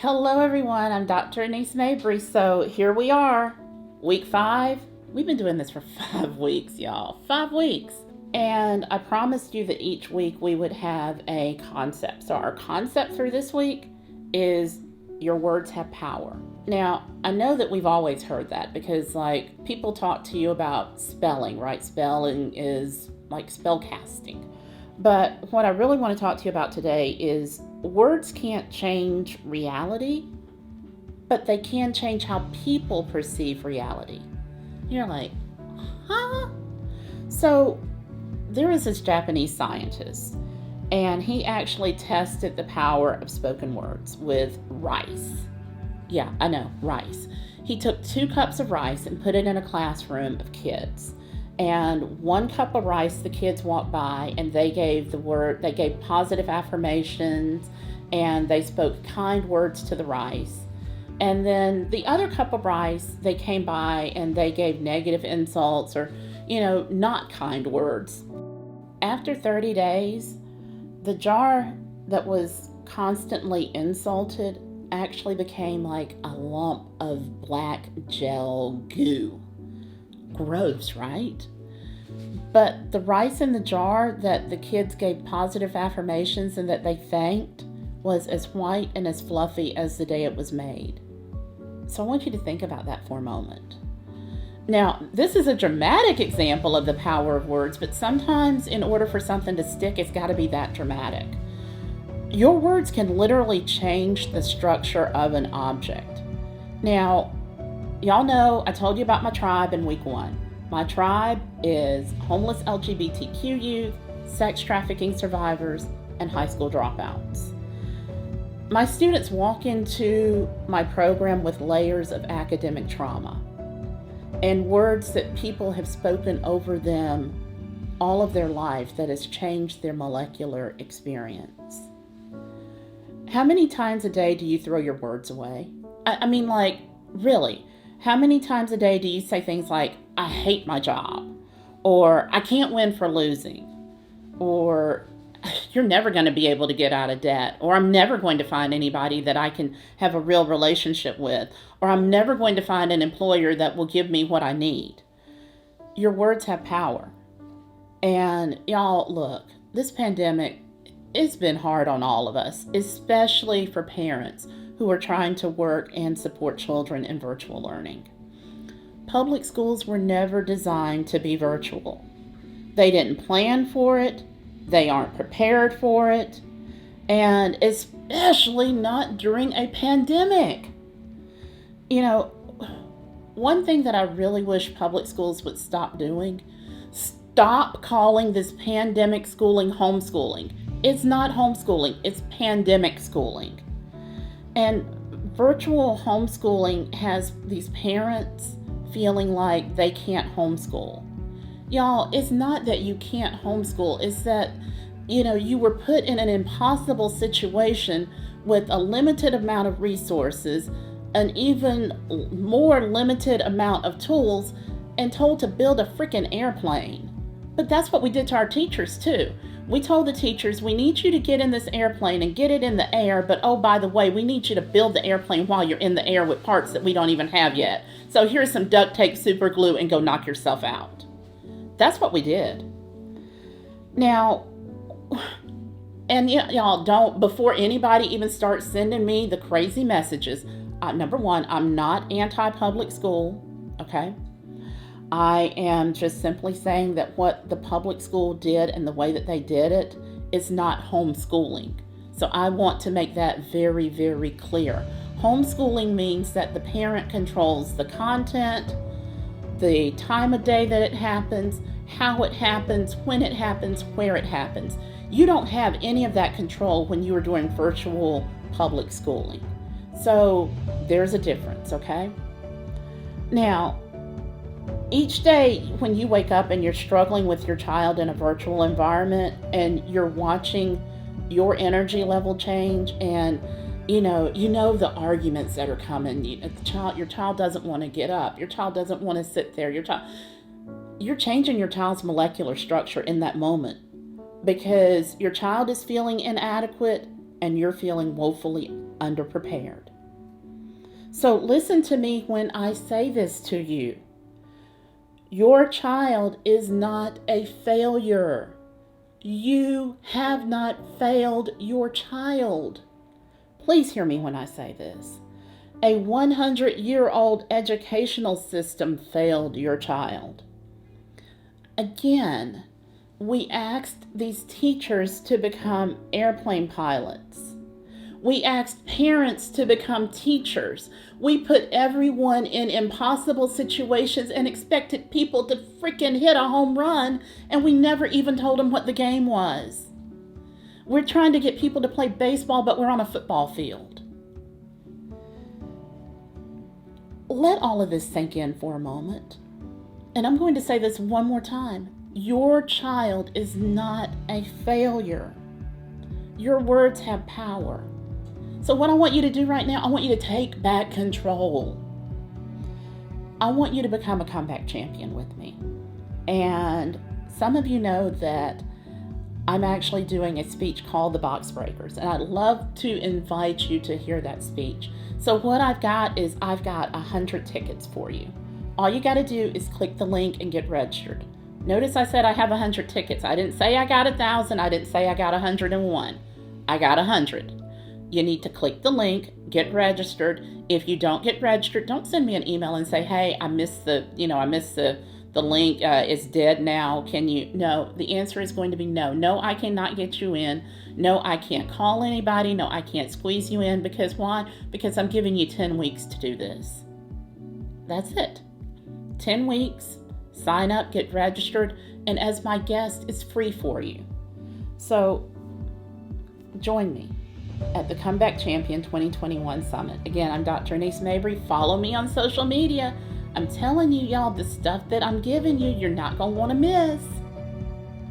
Hello, everyone. I'm Dr. Anise Mabry. So here we are, week 5. We've been doing this for 5 weeks, y'all. 5 weeks. And I promised you that each week we would have a concept. So our concept for this week is your words have power. Now, I know that we've always heard that because, people talk to you about spelling, right? Spelling is like spell casting. But what I really want to talk to you about today is words can't change reality, but they can change how people perceive reality. You're like, huh? So there is this Japanese scientist, and he actually tested the power of spoken words with rice. Yeah, I know, rice. He took 2 cups of rice and put it in a classroom of kids. And 1 cup of rice, the kids walked by and they gave positive affirmations and they spoke kind words to the rice. And then the other cup of rice, they came by and they gave negative insults or, not kind words. After 30 days, the jar that was constantly insulted actually became like a lump of black gel goo. Gross, right? But the rice in the jar that the kids gave positive affirmations and that they thanked was as white and as fluffy as the day it was made. So I want you to think about that for a moment. Now, this is a dramatic example of the power of words, but sometimes in order for something to stick, it's got to be that dramatic. Your words can literally change the structure of an object. Now, y'all know I told you about my tribe in week 1. My tribe is homeless LGBTQ youth, sex trafficking survivors, and high school dropouts. My students walk into my program with layers of academic trauma and words that people have spoken over them all of their life that has changed their molecular experience. How many times a day do you throw your words away? Really? How many times a day do you say things like, I hate my job, or I can't win for losing, or you're never going to be able to get out of debt, or I'm never going to find anybody that I can have a real relationship with, or I'm never going to find an employer that will give me what I need? Your words have power. And y'all, look, this pandemic, it's been hard on all of us, especially for parents who are trying to work and support children in virtual learning. Public schools were never designed to be virtual. They didn't plan for it, they aren't prepared for it, and especially not during a pandemic. One thing that I really wish public schools would stop doing, stop calling this pandemic schooling homeschooling. It's not homeschooling, it's pandemic schooling. And virtual homeschooling has these parents feeling like they can't homeschool. Y'all, it's not that you can't homeschool, it's that, you were put in an impossible situation with a limited amount of resources, an even more limited amount of tools, and told to build a freaking airplane. But that's what we did to our teachers too. We told the teachers, we need you to get in this airplane and get it in the air, but oh, by the way, we need you to build the airplane while you're in the air with parts that we don't even have yet. So here's some duct tape, super glue, and go knock yourself out. That's what we did. Now, and y'all don't, before anybody even starts sending me the crazy messages, number 1, I'm not anti-public school, okay? I am just simply saying that what the public school did and the way that they did it is not homeschooling. So I want to make that very, very clear. Homeschooling means that the parent controls the content, the time of day that it happens, how it happens, when it happens, where it happens. You don't have any of that control when you are doing virtual public schooling. So there's a difference, okay? Now, each day when you wake up and you're struggling with your child in a virtual environment and you're watching your energy level change and you know the arguments that are coming. Your child doesn't want to get up. Your child doesn't want to sit there. You're changing your child's molecular structure in that moment because your child is feeling inadequate and you're feeling woefully underprepared. So listen to me when I say this to you. Your child is not a failure. You have not failed your child. Please hear me when I say this. A 100-year-old educational system failed your child. Again, we asked these teachers to become airplane pilots. We asked parents to become teachers. We put everyone in impossible situations and expected people to freaking hit a home run, and we never even told them what the game was. We're trying to get people to play baseball, but we're on a football field. Let all of this sink in for a moment. And I'm going to say this one more time. Your child is not a failure. Your words have power. So what I want you to do right now, I want you to take back control. I want you to become a comeback champion with me. And some of you know that I'm actually doing a speech called The Box Breakers, and I'd love to invite you to hear that speech. So what I've got 100 tickets for you. All you got to do is click the link and get registered. Notice I said I have 100 tickets. I didn't say I got 1,000. I didn't say I got 101. I got 100. You need to click the link, get registered. If you don't get registered, don't send me an email and say, hey, I missed the link, it's dead now. Can you? No, the answer is going to be no. No, I cannot get you in. No, I can't call anybody. No, I can't squeeze you in. Because why? Because I'm giving you 10 weeks to do this. That's it. 10 weeks, sign up, get registered, and as my guest, it's free for you. So join me at the Comeback Champion 2021 Summit. Again, I'm Dr. Anise Mabry. Follow me on social media. I'm telling you, y'all, the stuff that I'm giving you, you're not going to want to miss.